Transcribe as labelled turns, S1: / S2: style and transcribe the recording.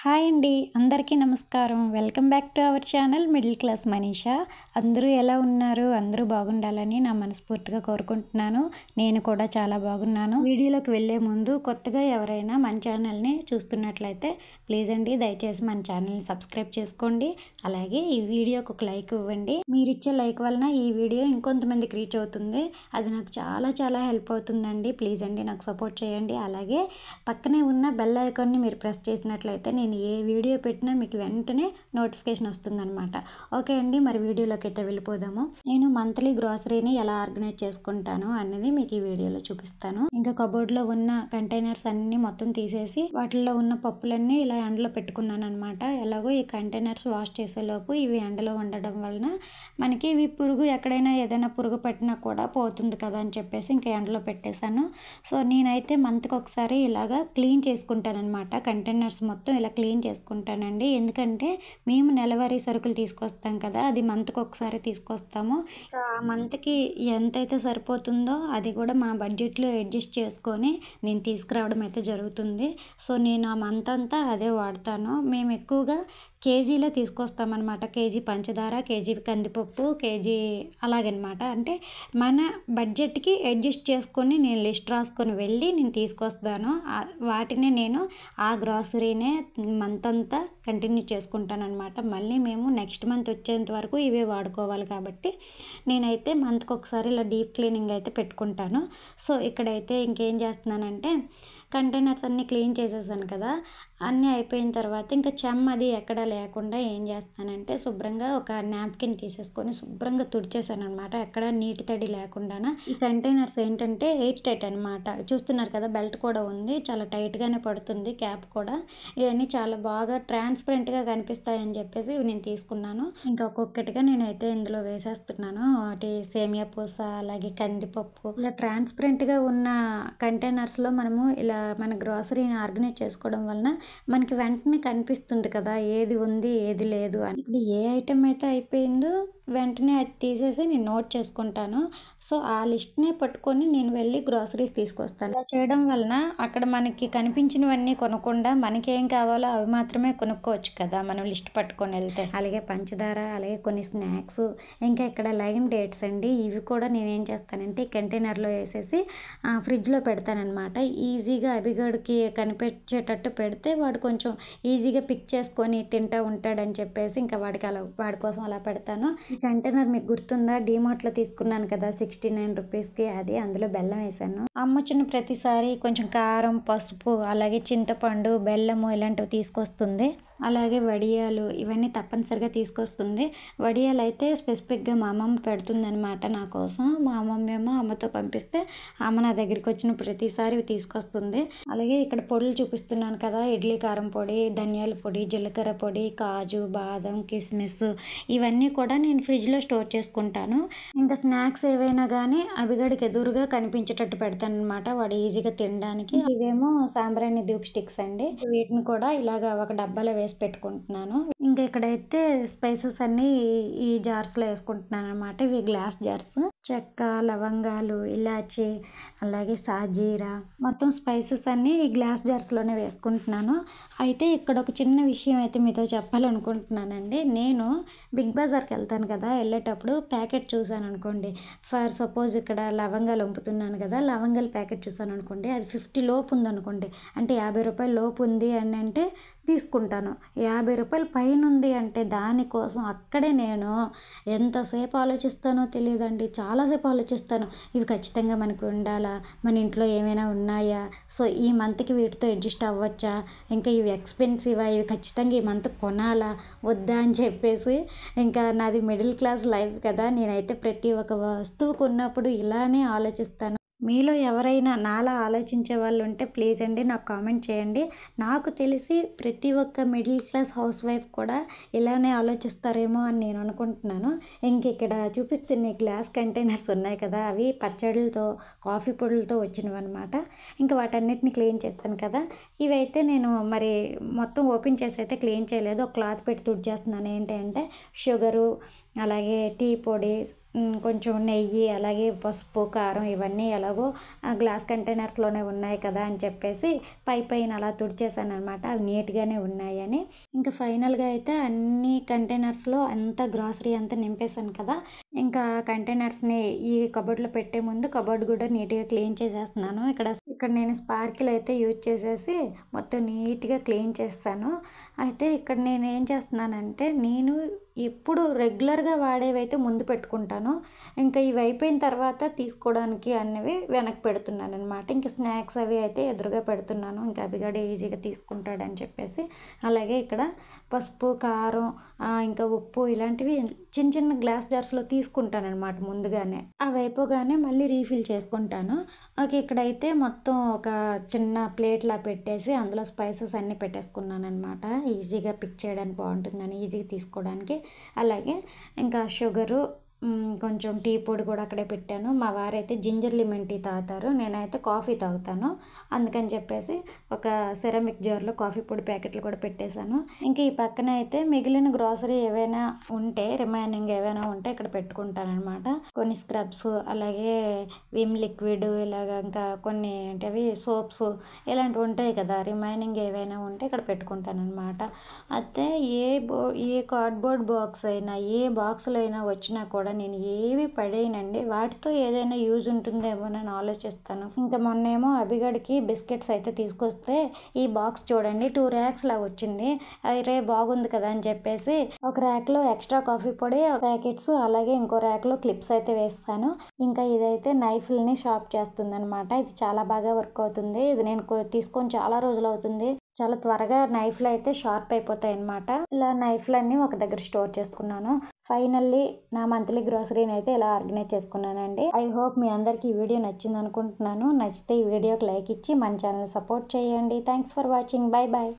S1: Hi అండి, అందరికీ నమస్కారం. Welcome back to our channel middle class Manisha. అందరూ ఎలా ఉన్నారు? అందరూ బాగుండాలని నా మనస్ఫూర్తిగా కోరుకుంటున్నాను. నేను కూడా చాలా బాగున్నాను. వీడియోలోకి వెళ్ళే ముందు కొత్తగా ఎవరైనా మన ఛానల్ని చూస్తున్నట్లయితే ప్లీజ్ అండి దయచేసి మన ఛానల్ని సబ్స్క్రైబ్ చేసుకోండి. అలాగే ఈ వీడియోకి ఒక లైక్ ఇవ్వండి. మీరు ఇచ్చే లైక్ వలన ఈ వీడియో ఇంకొంతమందికి రీచ్ అవుతుంది. అది నాకు చాలా హెల్ప్ అవుతుందండి. ప్లీజ్ అండి నాకు సపోర్ట్ చేయండి. అలాగే పక్కనే ఉన్న బెల్ ఐకాన్ని మీరు ప్రెస్ చేసినట్లయితే నేను ఏ వీడియో పెట్టినా మీకు వెంటనే నోటిఫికేషన్ వస్తుందన్నమాట. ఓకే అండి, మరి వీడియోలోకి అయితే వెళ్ళిపోదాము. నేను మంత్లీ గ్రాసరీని ఎలా ఆర్గనైజ్ చేసుకుంటాను అనేది మీకు ఈ వీడియోలో చూపిస్తాను. ఇంకా కబోర్డ్లో ఉన్న కంటైనర్స్ అన్ని మొత్తం తీసేసి వాటిల్లో ఉన్న పప్పులన్నీ ఇలా ఎండలో పెట్టుకున్నాను అనమాట. ఎలాగో ఈ కంటైనర్స్ వాష్ చేసేలోపు ఇవి ఎండలో ఉండడం వలన మనకి ఇవి పురుగు ఎక్కడైనా ఏదైనా పురుగు పట్టినా కూడా పోతుంది కదా అని చెప్పేసి ఇంకా ఎండలో పెట్టేశాను. సో నేనైతే మంత్కి ఒకసారి ఇలాగా క్లీన్ చేసుకుంటాను అనమాట. కంటైనర్స్ మొత్తం ఇలా క్లీన్ చేసుకుంటానండి. ఎందుకంటే మేము నెలవారీ సరుకులు తీసుకొస్తాం కదా, అది మంత్కి ఒకసారి తీసుకొస్తాము. ఆ మంత్కి ఎంతైతే సరిపోతుందో అది కూడా మా బడ్జెట్లో అడ్జస్ట్ చేసుకొని నేను తీసుకురావడం అయితే జరుగుతుంది. సో నేను ఆ మంత్ అంతా అదే వాడతాను. మేము ఎక్కువగా కేజీలో తీసుకొస్తామన్నమాట. కేజీ పంచదార, కేజీ కందిపప్పు, కేజీ అలాగనమాట. అంటే మన బడ్జెట్కి అడ్జస్ట్ చేసుకొని నేను లిస్ట్ రాసుకొని వెళ్ళి నేను తీసుకొస్తాను. వాటిని నేను ఆ గ్రాసరీనే మంత్ అంతా కంటిన్యూ చేసుకుంటాను అనమాట. మళ్ళీ మేము నెక్స్ట్ మంత్ వచ్చేంత వరకు ఇవే వాడుకోవాలి కాబట్టి నేనైతే మంత్కి ఒకసారి ఇలా డీప్ క్లీనింగ్ అయితే పెట్టుకుంటాను. సో ఇక్కడైతే ఇంకేం చేస్తున్నానంటే కంటైనర్స్ అన్నీ క్లీన్ చేసేసాను కదా, అన్నీ అయిపోయిన తర్వాత ఇంకా అది ఎక్కడా లేకుండా ఏం చేస్తానంటే శుభ్రంగా ఒక నాప్కిన్ తీసేసుకొని శుభ్రంగా తుడిచేసాను అనమాట. ఎక్కడ నీటి తడి లేకుండా. ఈ కంటైనర్స్ ఏంటంటే ఎయిర్ టైట్ అనమాట. చూస్తున్నారు కదా, బెల్ట్ కూడా ఉంది, చాలా టైట్గానే పడుతుంది, క్యాప్ కూడా. ఇవన్నీ చాలా బాగా ట్రాన్స్పరెంట్గా కనిపిస్తాయని చెప్పేసి నేను తీసుకున్నాను. ఇంకా ఒక్కొక్కటిగా నేనైతే ఇందులో వేసేస్తున్నాను. వాటి సేమియా పూస, అలాగే కందిపప్పు, ఇలా ట్రాన్స్పరెంట్గా ఉన్న కంటైనర్స్లో మనము ఇలా మన గ్రాసరీని ఆర్గనైజ్ చేసుకోవడం వలన మనకి వెంటనే కనిపిస్తుంది కదా ఏది ఉంది ఏది లేదు అని. ఇప్పుడు ఏ ఐటెం అయితే అయిపోయిందో వెంటనే అది తీసేసి నేను నోట్ చేసుకుంటాను. సో ఆ లిస్ట్నే పట్టుకొని నేను వెళ్ళి గ్రాసరీస్ తీసుకొస్తాను. ఇలా చేయడం వలన అక్కడ మనకి కనిపించినవన్నీ కొనకుండా మనకేం కావాలో అవి మాత్రమే కొనుక్కోవచ్చు కదా మనం లిస్ట్ పట్టుకొని వెళ్తే. అలాగే పంచదార, అలాగే కొన్ని స్నాక్స్, ఇంకా ఇక్కడ లైన్ డేట్స్ అండి. ఇవి కూడా నేనేం చేస్తానంటే కంటైనర్లో వేసేసి ఫ్రిడ్జ్లో పెడతానమాట. ఈజీగా అభిగడికి కనిపించేటట్టు పెడితే వాడు కొంచెం ఈజీగా పిక్ చేసుకొని తింటూ ఉంటాడని చెప్పేసి ఇంకా వాడి కోసం అలా పెడతాను. ఈ కంటైనర్ మీకు గుర్తుందా, డీమార్ట్లో తీసుకున్నాను కదా 69 రూపీస్కి. అది అందులో బెల్లం వేసాను. అమ్మ వచ్చిన ప్రతిసారి కొంచెం కారం, పసుపు, అలాగే చింతపండు, బెల్లము ఇలాంటివి తీసుకొస్తుంది. అలాగే వడియాలు ఇవన్నీ తప్పనిసరిగా తీసుకొస్తుంది. వడియాలు అయితే స్పెసిఫిక్గా మా అమ్మమ్మ పెడుతుంది అనమాట నా కోసం. మా అమ్మమ్మ ఏమో అమ్మతో పంపిస్తే అమ్మ నా దగ్గరికి వచ్చిన ప్రతిసారి తీసుకొస్తుంది. అలాగే ఇక్కడ పొడులు చూపిస్తున్నాను కదా, ఇడ్లీ కారం పొడి, ధనియాల పొడి, జీలకర్ర పొడి, కాజు, బాదం, కిస్మిస్ ఇవన్నీ కూడా నేను ఫ్రిడ్జ్లో స్టోర్ చేసుకుంటాను. ఇంకా స్నాక్స్ ఏవైనా కానీ అవిగడికి ఎదురుగా కనిపించేటట్టు పెడతాను అనమాట, వాడు ఈజీగా తినడానికి. ఇవేమో సాంబ్రాణి ధూప్ స్టిక్స్ అండి. వీటిని కూడా ఇలాగ ఒక డబ్బాలో వేసి పెట్టుకుంటున్నాను. ఇంకా ఇక్కడైతే స్పైసెస్ అన్ని ఈ జార్స్లో వేసుకుంటున్నాను అనమాట. ఇవి గ్లాస్ జార్స్. చెక్క, లవంగాలు, ఇలాచి, అలాగే సాజీరా, మొత్తం స్పైసెస్ అన్ని ఈ గ్లాస్ జార్స్లోనే వేసుకుంటున్నాను. అయితే ఇక్కడ ఒక చిన్న విషయం అయితే మీతో చెప్పాలనుకుంటున్నానండి. నేను బిగ్ బజార్కి వెళ్తాను కదా, వెళ్ళేటప్పుడు ప్యాకెట్ చూసాను అనుకోండి. ఫర్ సపోజ్ ఇక్కడ లవంగాలు వంపుతున్నాను కదా, లవంగాల ప్యాకెట్ చూసాను అనుకోండి, అది 50 లోపు ఉందనుకోండి, అంటే 50 రూపాయల లోపు ఉంది అని అంటే తీసుకుంటాను. 50 రూపాయల పైన ఉంది అంటే దానికోసం అక్కడే నేను ఎంతసేపు ఆలోచిస్తానో తెలియదండి. చాలాసేపు ఆలోచిస్తాను. ఇవి ఖచ్చితంగా మనకు ఉండాలా, మన ఇంట్లో ఏమైనా ఉన్నాయా, సో ఈ మంత్కి వీటితో అడ్జస్ట్ అవ్వచ్చా, ఇంకా ఇవి ఎక్స్పెన్సివా, ఇవి ఖచ్చితంగా ఈ మంత్ కొనాలా వద్దా అని చెప్పేసి. ఇంకా నాది మిడిల్ క్లాస్ లైఫ్ కదా, నేనైతే ప్రతి ఒక్క వస్తువు కొన్నప్పుడు ఇలానే ఆలోచిస్తాను. మీలో ఎవరైనా నాలా ఆలోచించే వాళ్ళు ఉంటే ప్లీజ్ అండి నాకు కామెంట్ చేయండి. నాకు తెలిసి ప్రతి ఒక్క మిడిల్ క్లాస్ హౌస్ వైఫ్ కూడా ఇలానే ఆలోచిస్తారేమో అని నేను అనుకుంటున్నాను. ఇంక ఇక్కడ చూపిస్తున్న గ్లాస్ కంటైనర్స్ ఉన్నాయి కదా, అవి పచ్చళ్ళతో, కాఫీ పొడులతో వచ్చినవి అనమాట. ఇంకా వాటన్నిటిని క్లీన్ చేస్తాను కదా. ఇవైతే నేను మరి మొత్తం ఓపెన్ చేసి అయితే క్లీన్ చేయలేదు, ఒక క్లాత్ పెట్టి తుడిచేస్తున్నాను. ఏంటంటే షుగరు, అలాగే టీ పొడి, కొంచెం నెయ్యి, అలాగే పసుపు, కారం ఇవన్నీ ఎలాగో గ్లాస్ కంటైనర్స్లోనే ఉన్నాయి కదా అని చెప్పేసి పైన అలా తుడిచేసాను అనమాట. అవి నీట్గానే ఉన్నాయని. ఇంకా ఫైనల్గా అయితే అన్ని కంటైనర్స్లో అంతా గ్రాసరీ అంతా నింపేశాను కదా. ఇంకా కంటైనర్స్ని ఈ కబోర్డ్లో పెట్టే ముందు కబోర్డ్ కూడా నీట్గా క్లీన్ చేసేస్తున్నాను. ఇక్కడ నేను స్పార్కిల్ అయితే యూజ్ చేసేసి మొత్తం నీట్గా క్లీన్ చేస్తాను. అయితే ఇక్కడ నేను ఏం చేస్తున్నానంటే, నేను ఎప్పుడు రెగ్యులర్గా వాడేవైతే ముందు పెట్టుకుంటాను, ఇంకా ఇవి అయిపోయిన తర్వాత తీసుకోవడానికి అన్నవి వెనక్కి పెడుతున్నాను అనమాట. ఇంకా స్నాక్స్ అవి అయితే ఎదురుగా పెడుతున్నాను, ఇంకా అభిగాడు ఈజీగా తీసుకుంటాడని చెప్పేసి. అలాగే ఇక్కడ పసుపు, కారం, ఇంకా ఉప్పు ఇలాంటివి చిన్న చిన్న గ్లాస్ జార్స్లో తీసుకుంటాను అనమాట ముందుగానే. అవి అయిపోగానే మళ్ళీ రీఫిల్ చేసుకుంటాను. ఓకే, ఇక్కడైతే మొత్తం ఒక చిన్న ప్లేట్లా పెట్టేసి అందులో స్పైసెస్ అన్నీ పెట్టేసుకున్నాను అనమాట. ఈజీగా పిక్ చేయడానికి బాగుంటుందని, ఈజీగా తీసుకోవడానికి. అలాగే ఇంకా షుగరు, కొంచెం టీ పొడి కూడా అక్కడే పెట్టాను. మా వారైతే జింజర్ లెమన్ టీ తాగుతారు, నేనైతే కాఫీ తాగుతాను. అందుకని చెప్పేసి ఒక సెరామిక్ జార్లో కాఫీ పొడి ప్యాకెట్లు కూడా పెట్టేశాను. ఇంకా ఈ పక్కన అయితే మిగిలిన గ్రాసరీ ఏవైనా ఉంటే, రిమైనింగ్ ఏవైనా ఉంటే ఇక్కడ పెట్టుకుంటాను అనమాట. కొన్ని స్క్రబ్స్, అలాగే విమ్ లిక్విడ్, ఇలాగ ఇంకా కొన్ని అంటే సోప్స్ ఇలాంటివి ఉంటాయి కదా, రిమైనింగ్ ఏవైనా ఉంటే ఇక్కడ పెట్టుకుంటాను అనమాట. అయితే ఏ కార్డ్బోర్డ్ బాక్స్ అయినా, ఏ బాక్సులు అయినా వచ్చినా కూడా నేను ఏవి పడేయనండి. వాటితో ఏదైనా యూజ్ ఉంటుందేమో అని ఆలోచిస్తాను. ఇంకా మొన్నేమో అభిగడికి బిస్కెట్స్ అయితే తీసుకొస్తే ఈ బాక్స్ చూడండి 2 ర్యాక్స్ లాగా వచ్చింది. అరే బాగుంది కదా అని చెప్పేసి ఒక ర్యాక్లో ఎక్స్ట్రా కాఫీ పొడి ప్యాకెట్స్, అలాగే ఇంకో ర్యాక్లో క్లిప్స్ అయితే వేస్తాను. ఇంకా ఇదైతే నైఫ్లని షార్ప్ చేస్తుంది అనమాట. ఇది చాలా బాగా వర్క్ అవుతుంది. ఇది నేను తీసుకొని చాలా రోజులు అవుతుంది. చాలా త్వరగా నైఫ్లు అయితే షార్ప్ అయిపోతాయి అనమాట. ఇలా నైఫ్లన్నీ ఒక దగ్గర స్టోర్ చేసుకున్నాను. ఫైనల్లీ నా మంత్లీ గ్రోసరీని అయితే ఇలా ఆర్గనైజ్ చేసుకున్నానండి. ఐ హోప్ మీ అందరికీ ఈ వీడియో నచ్చింది అనుకుంటున్నాను. నచ్చితే ఈ వీడియోకి లైక్ ఇచ్చి మన ఛానల్ సపోర్ట్ చేయండి. Thanks for watching. Bye bye.